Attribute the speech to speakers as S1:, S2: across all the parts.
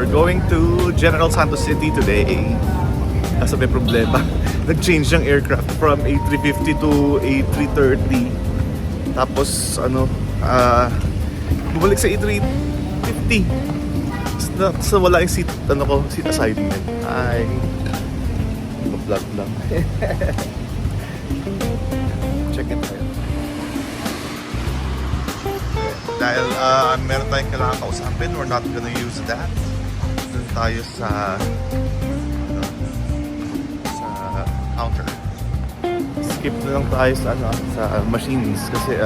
S1: We're going to General Santos City today. Kaso may problema. Nag-change yung aircraft from A350 to A330. Tapos bumalik sa A350. So wala yung seat assignment. Ay, vlog lang. Check it tayo. Dahil meron tayong kailangan kausapin, we're not gonna use that. Doon tayo sa counter. Skip na lang tayo sa machines kasi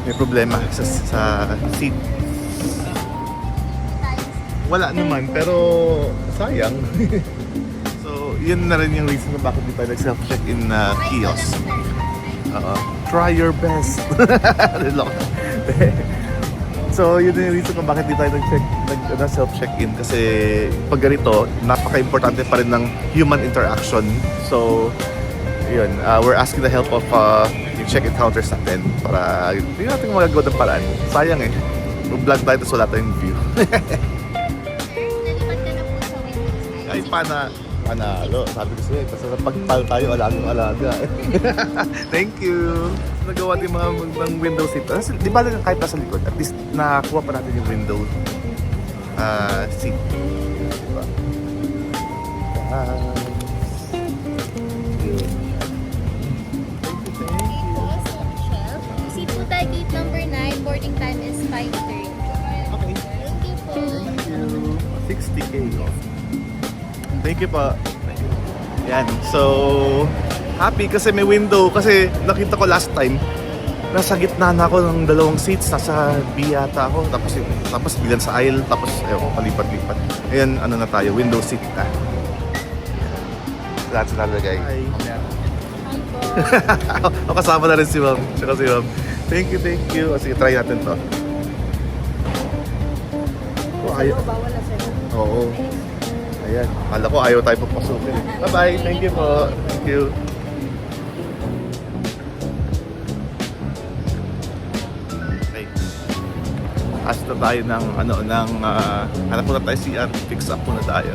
S1: may problema sa seat. Wala naman, pero sayang. So, yun na rin yung reason kung bakit di tayo nag-self-check-in kiosk. Try your best. So, yun yung reason kung bakit di tayo nag-self-check-in. Kasi pag ganito, napaka-importante pa rin ng human interaction. So, yun, we're asking the help of yung check-in counters natin para hindi natin magagawa ng paraan. Sayang eh. Vlog tayo tapos wala tayong view. Ay, panalo. Sabi ko sa'yo, kasi pagpal tayo, alaga. Thank you. Nagawa din mga window seat. Di ba lang kahit nasa likod, at least nakakuha pa natin yung window seat. Diba?
S2: Seat po tayo, gate number 9. Boarding time is 5:30.
S1: Okay.
S2: Thank you po.
S1: Thank you. 60K off. Thank you pa. Yan. So, happy kasi may window. Kasi nakita ko last time, nasa gitna na ako ng dalawang seats. Nasa B yata ako. Tapos bilan sa aisle. Tapos, palipat-lipat. Ayan, na tayo. Window seat na. That's another guy. Hi. O, kasama na rin si Ma'am. Tsaka si Ma'am. Thank you. O, sige, try natin to.
S2: Bawal na sa'yo.
S1: Oo. Ayan. Akala ko ayaw tayo papasukin. Bye-bye. Thank you po. Thank you. Okay. Ask na tayo ng hanap muna tayo CR. Fix up muna tayo.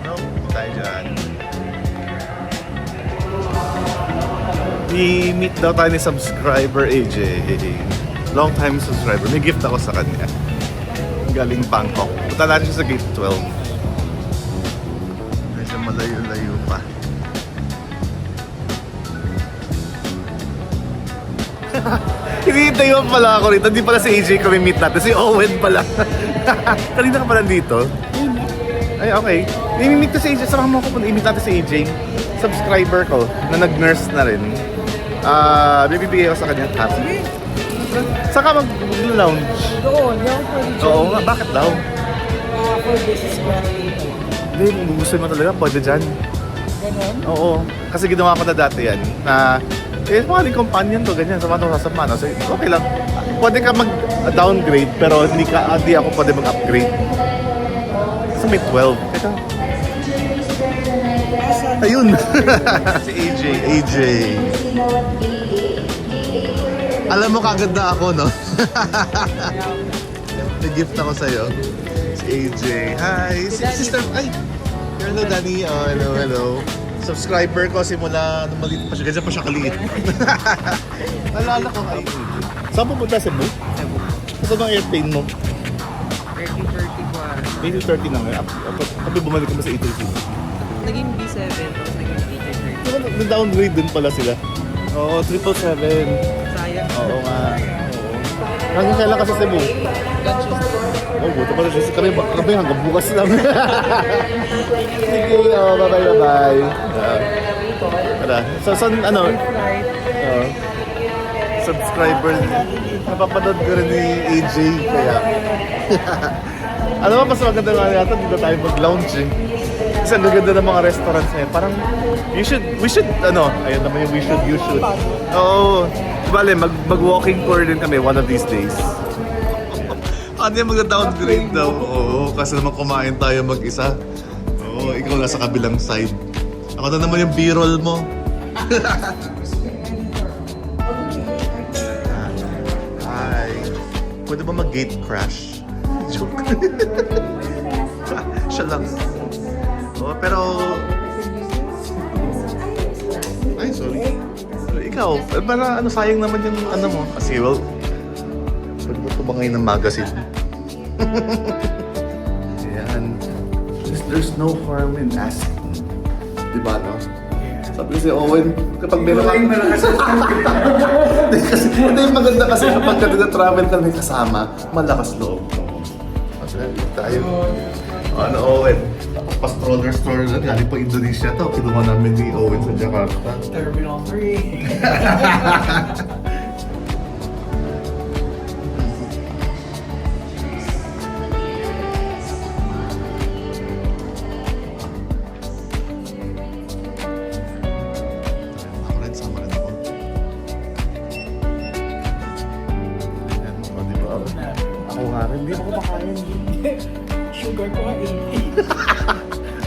S1: Nope. Tayo dyan. I-meet daw tayo ni subscriber AJ. Long time subscriber. May gift ako sa kanya. Galing Bangkok. Punta natin siya sa gate 12. Medyo malayo-layo pa. Hinihintay mo pala ako rito. Hindi pala si AJ kami meet natin. Si Owen pala. Kanina ka pala dito? Ay, okay. I-meet ko si AJ. Samahan mo ako kung i-meet natin si AJ. Subscriber ko na nag-nurse na rin. Bibigay ako sa kanya happy. Saan ka mag-lounge?
S3: Doon, yung furniture.
S1: Oo nga, bakit daw?
S3: For business class.
S1: Hindi, gusto mo talaga, pwede dyan.
S3: Ganon?
S1: Oo, kasi ginawa ko na dati yan. Mga companion to, ganyan, sama itong sasama. So, okay lang. Pwede ka mag-downgrade, pero hindi ako pwede mag-upgrade. So, may 12. Ito. Ayun! Si AJ. Alam mo kagad na ako, no? May gift ako sa'yo. Si AJ. Hi! Si sister. Ay! Hello, Danny. Oh, hello. Subscriber ko simula nung maliit pa siya. Ganyan pa siya kaliit. Nalala ko kay AJ. Saan pumunta? Cebu?
S3: Cebu.
S1: Saan bang airplane mo?
S3: 30-30 ko.
S1: 2030 na nga. Kapag bumalik mo sa A350.
S3: Naging B7, tapos naging B30.
S1: Diba nag-downgrade din pala sila? Oo, 777.
S3: Sayang.
S1: Oo nga. Oo. Hanggang kailan ka sa Cebu? Oh, buto pala siya. Kami hanggang bukas lang. Sige, bye-bye. Tara. So, saan, subscriber. Napapanood ko rin ni AJ, kaya. Alam mo, mas maganda nga yata dito tayo mag-lounge eh. Kasi ang gaganda ng mga restaurants eh. Parang, we should, ayun naman yung you should. Oo. Bale, mag-walking tour din kami one of these days. Ano yung mag-downgrade daw? Oo, kasi naman kumain tayo mag-isa. Oo, ikaw nasa kabilang side. Ako na naman yung B-roll mo. Pwede ba mag-gate crash? Joke. Siya lang. Oh, pero... Ay, sorry. Ikaw, para ano, sayang naman yung ano mo. Kasi, well, pwede ba ito ba ngayon ng magazine? Ayan. There's no harm in asking. Diba, no? Sabi ko si Owen, kapag may kasi, hindi maganda kasi kapag travel ka may kasama, malakas loob mo. Kasi tayo. Ano, Owen? Tapos pa stroller na, galing pa Indonesia to. Kinuha namin ni Owen sa Jakarta.
S3: Terminal 3.
S1: Ako rin, sama rin ako. Ayan, o, di ba? Ako nga rin, hindi ako kumakain.
S3: Sugar ko 80.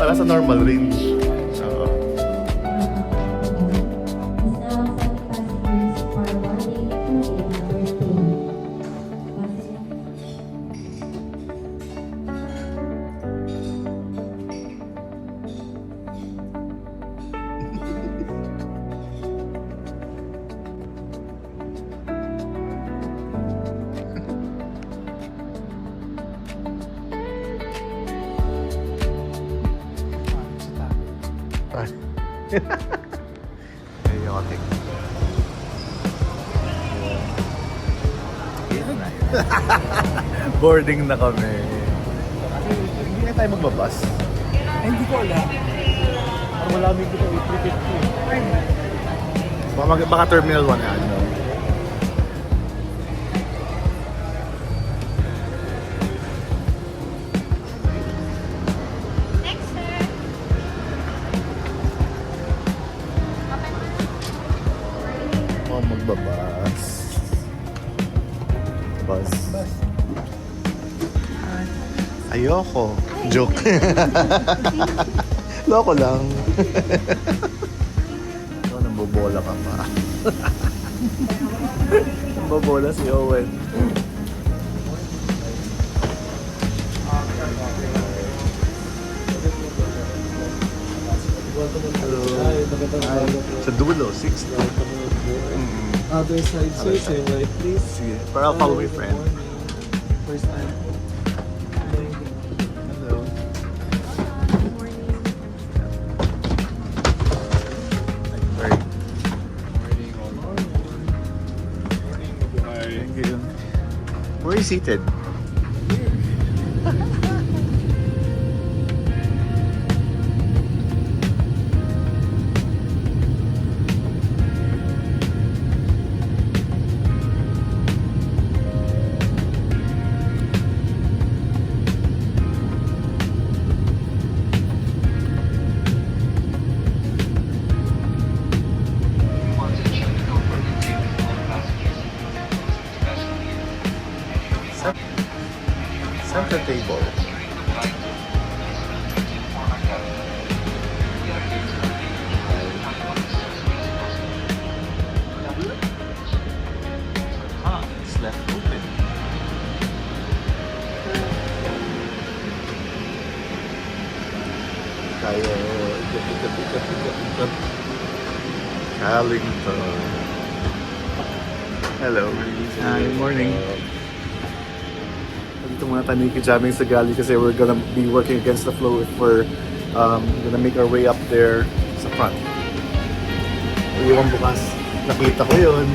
S1: Para sa normal range. Oo. Chaotic. Boarding na kami. Hindi na tayo magbabas.
S3: Ay, hindi ko alam.
S1: Parang wala may dito 350. Baka Terminal 1 yan. No?
S2: Next, sir.
S1: Oh, magbabas. Bus. Ayoko. Joke. Loko lang. Oh, nambobola ka pa. Nambobola si Owen. Hello. Hi. Sa dulo, 6 na.
S3: Other side, sir. Say right, please.
S1: Sige. Para I'll follow my friend.
S3: First time.
S1: Hello. Sorry. Thank you. Where are you seated? Center table. Ah, it's left open. Tayo, ikot. Carlington. Hello. Hi, good morning. Dito muna tayo jamming sa Gali kasi we're gonna be working against the flow if we're gonna make our way up there sa front. Iwan bukas. Nakita ko yun.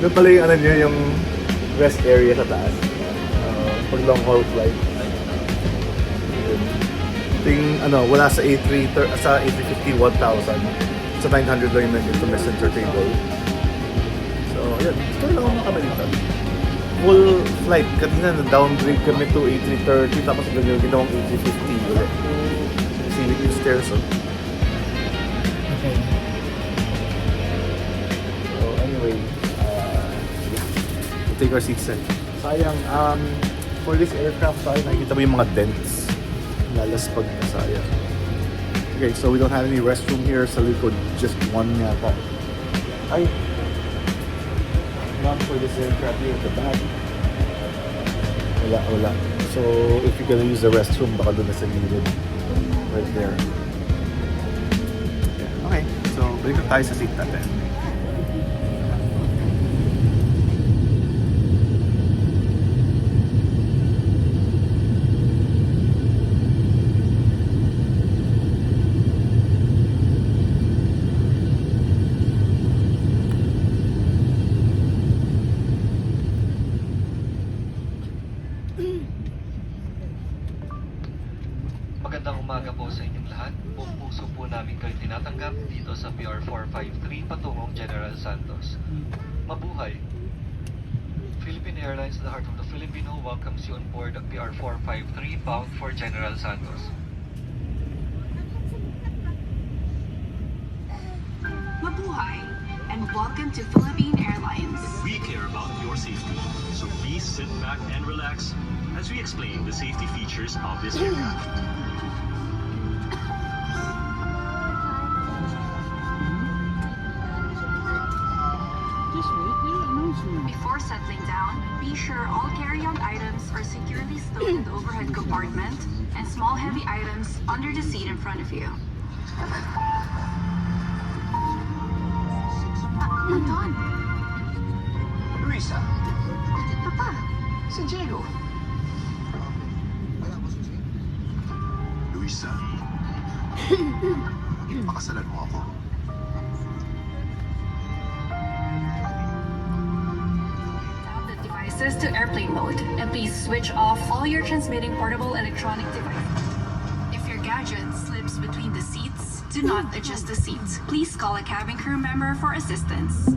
S1: Doon pala yung ano nyo, yung rest area sa taas. Pag long haul flight. Yun. Ito yung ano, wala sa sa A350 1,000. Sa 900 lang yung nandito may center table. So, yun. Ito lang ako makabalita. Full flight. Kanina na-downgrade kami to A330 tapos ganyan ginawang A350 ulit. Silip yung stairs, oh.
S3: Okay.
S1: So anyway, we'll take our seats then. Sayang, for this aircraft tayo, nakikita mo yung mga dents. Lalaspag na sayang. Okay, so we don't have any restroom here sa likod. Just one nga po. Ay! Not for this aircraft here at the back. Wala. So, if you're gonna use the restroom, baka doon na sa gilid. Right there. Yeah. Okay, so balik na tayo sa seat natin.
S4: Magandang umaga po sa inyong lahat. Buong puso po namin kayo tinatanggap dito sa PR453 patungong General Santos. Mabuhay! Philippine Airlines, the heart of the Filipino, welcomes you on board the PR453 bound for General Santos.
S5: Mabuhay and welcome to Philippine Airlines.
S6: We care about your safety, so please sit back and relax as we explain the safety features of this aircraft.
S5: Before settling down, be sure all carry-on items are securely stowed in the overhead compartment and small heavy items under the seat in front of you. Anton!
S7: Luisa,
S5: Papa!
S7: si Diego. Luisa, pakasalan mo ako.
S5: Tap the devices to airplane mode and please switch off all your transmitting portable electronic devices. If your gadget slips between the seats, do not adjust the seats. Please call a cabin crew member for assistance.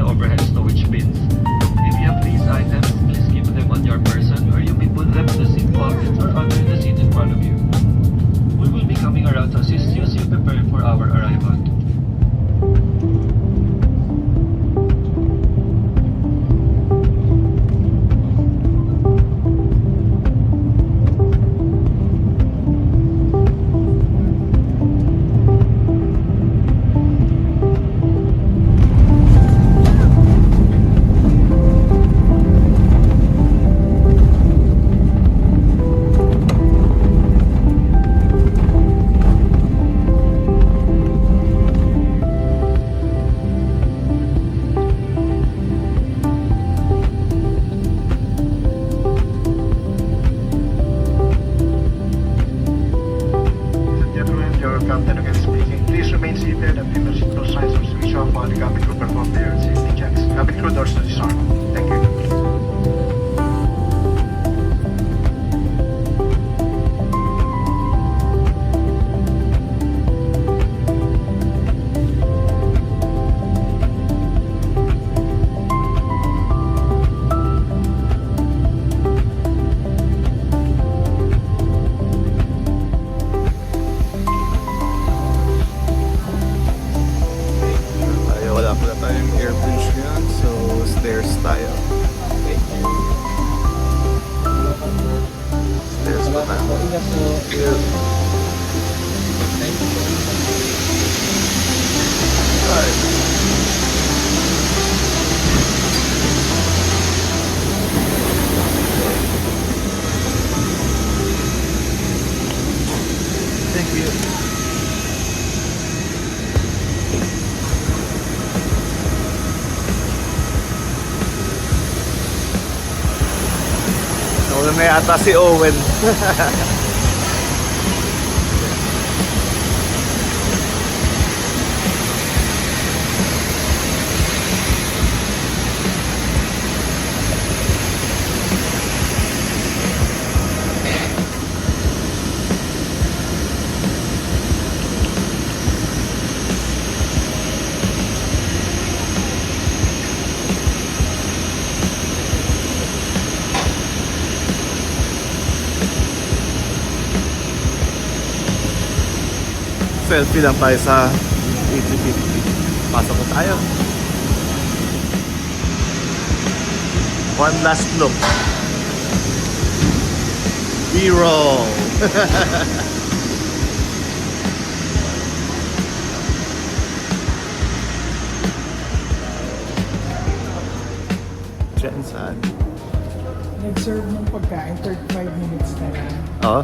S4: overhead storage bins. If you have these items, please keep them on your person or you may put them in the seat pockets or under the seat in front of you. We will be coming around to assist you as you prepare for our arrival.
S8: Gentlemen, your captain again speaking. Please remain seated and there no signs of switch off while the cabin crew perform their safety checks. Cabin crew doors to disarm. Thank you.
S1: Tayo, wala pala tayong air bridge ngayon, so stairs tayo. Stairs pa na. Alright. Thank you. Nauna na yata si Owen. Selfie lang tayo sa A350. Pasok ko tayo. One last look. B-roll. Jensen.
S3: Nag-serve ng pagkain, 35 minutes na lang.
S1: Oo.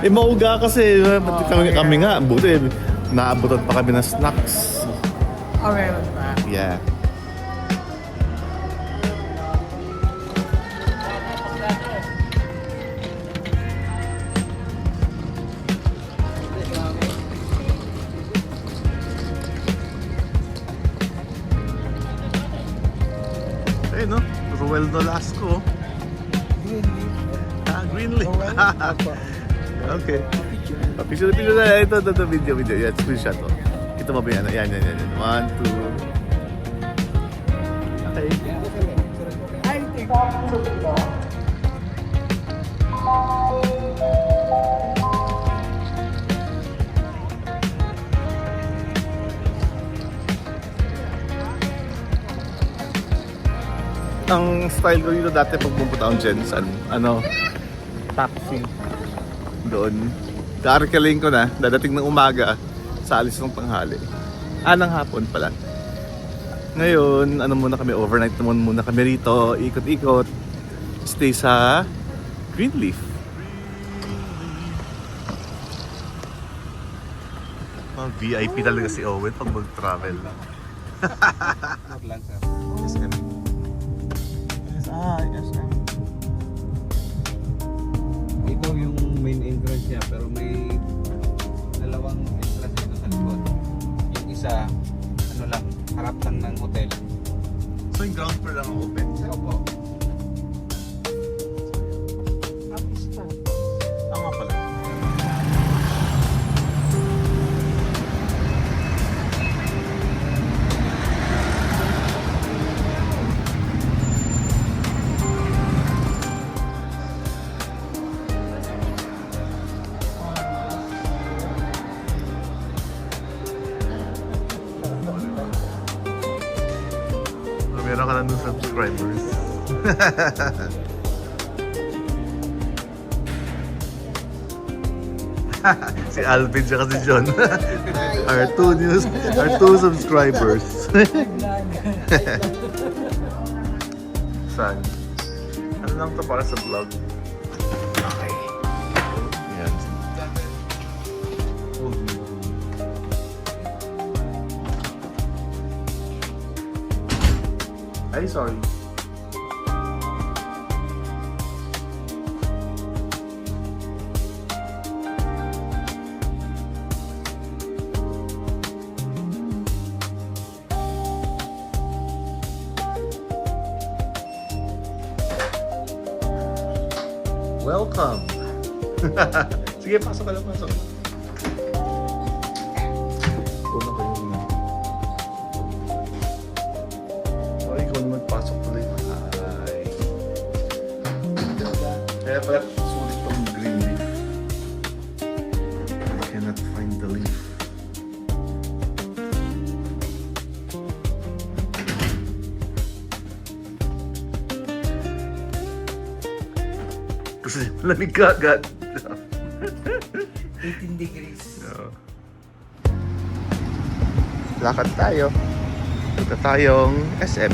S1: Eh, mauga kasi. Kami nga, buti. Naabutan pa kami ng snacks.
S3: Meron pa.
S1: Yeah. Ayun, no? Ruel Nolasco. Greenleaf. Okay. Picture na. Ito, video. Yan, screenshot. Oh. Ito mo ba yan? Yan. 1, 2. Okay.
S3: I think.
S1: Ang style ko dito dati pag pumunta akong Jensen, taxi doon. Kaarkaling ko na, dadating ng umaga sa alis ng tanghali. Ng hapon pala. Ngayon, muna kami, overnight naman muna kami rito, ikot-ikot, stay sa Greenleaf. VIP talaga si Owen pag mag-travel. Yes, kami. Yes, kami.
S9: Ito yung main entrance niya pero may dalawang entrance dito sa likod. Yung isa, harap lang ng hotel.
S1: So yung ground floor lang ang open?
S9: Opo.
S1: Tama pala. Meron ka na ng subscribers. Si Alvin siya kasi John. Our two subscribers. Saan? Ano lang to para sa vlog? Okay. Yan. Ay, sorry. Welcome! Sige, pasok ka lang, pasok. Una kayo muna. Oh, ikaw na magpasok tuloy. Hi. Kaya pala, sulit tong green leaf. I cannot find the leaf. Kasi malamig ka agad.
S3: 18 degrees.
S1: No. Lakad tayo. Punta tayong SM.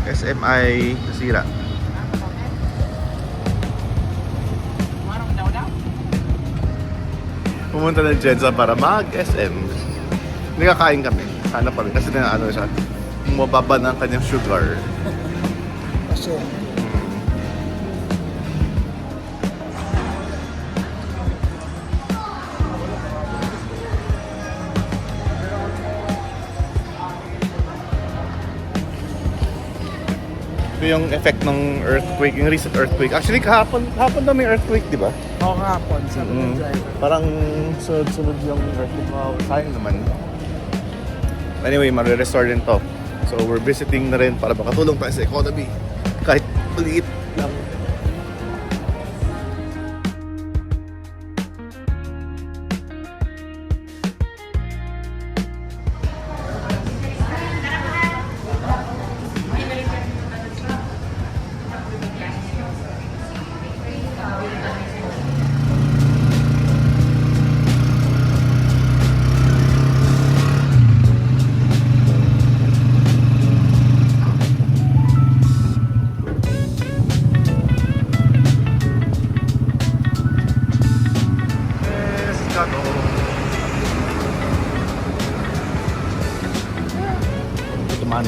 S1: SM ay nasira. Pumunta ng Jensen para mag-SM. Hindi kakain kami. Sana pa rin. Kasi na ano siya. Mababa na ang kanyang sugar.
S3: Kasi,
S1: Ito yung effect ng earthquake, yung recent earthquake. Actually, kahapon daw may earthquake, di ba?
S3: ako kahapon, sabi ng driver.
S1: Parang sunod-sunod yung earthquake. Sayang naman. Anyway, mare-restore din to. So, we're visiting na rin para makatulong tayo sa economy. Kahit maliit lang. Teman.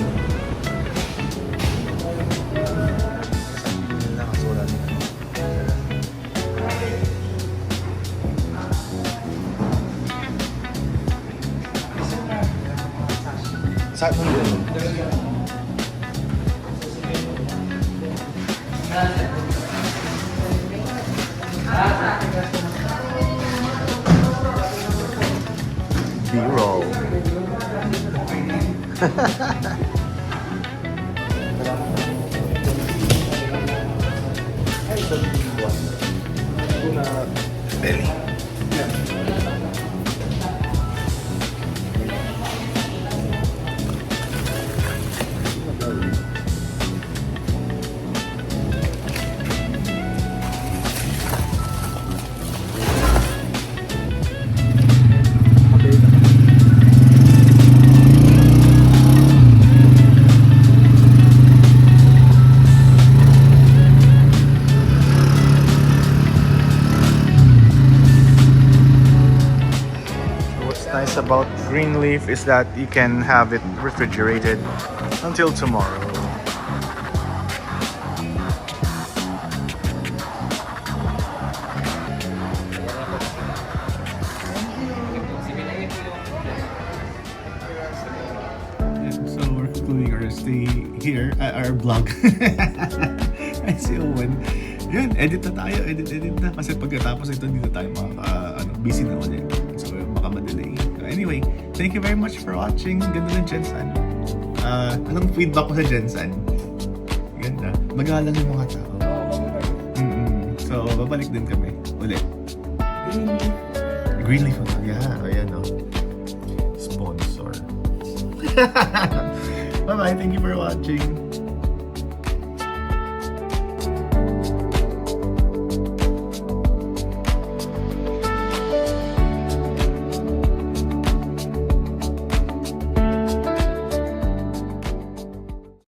S1: Saan mo yun? B-roll. Belly. Nice about Greenleaf is that you can have it refrigerated until tomorrow. So we're concluding our stay here at our vlog. I see Owen. Yun, edit na na. Kasi pagkatapos ito, dito tayo busy na ulit. So baka madelay. Anyway, thank you very much for watching. Ganda ng Jensen. Anong feedback mo sa Jensen? Ganda. Magalang yung mga tao. So, babalik din kami. Ulit. Greenleaf. Yeah, ayan o. Sponsor. Bye-bye. Thank you for watching.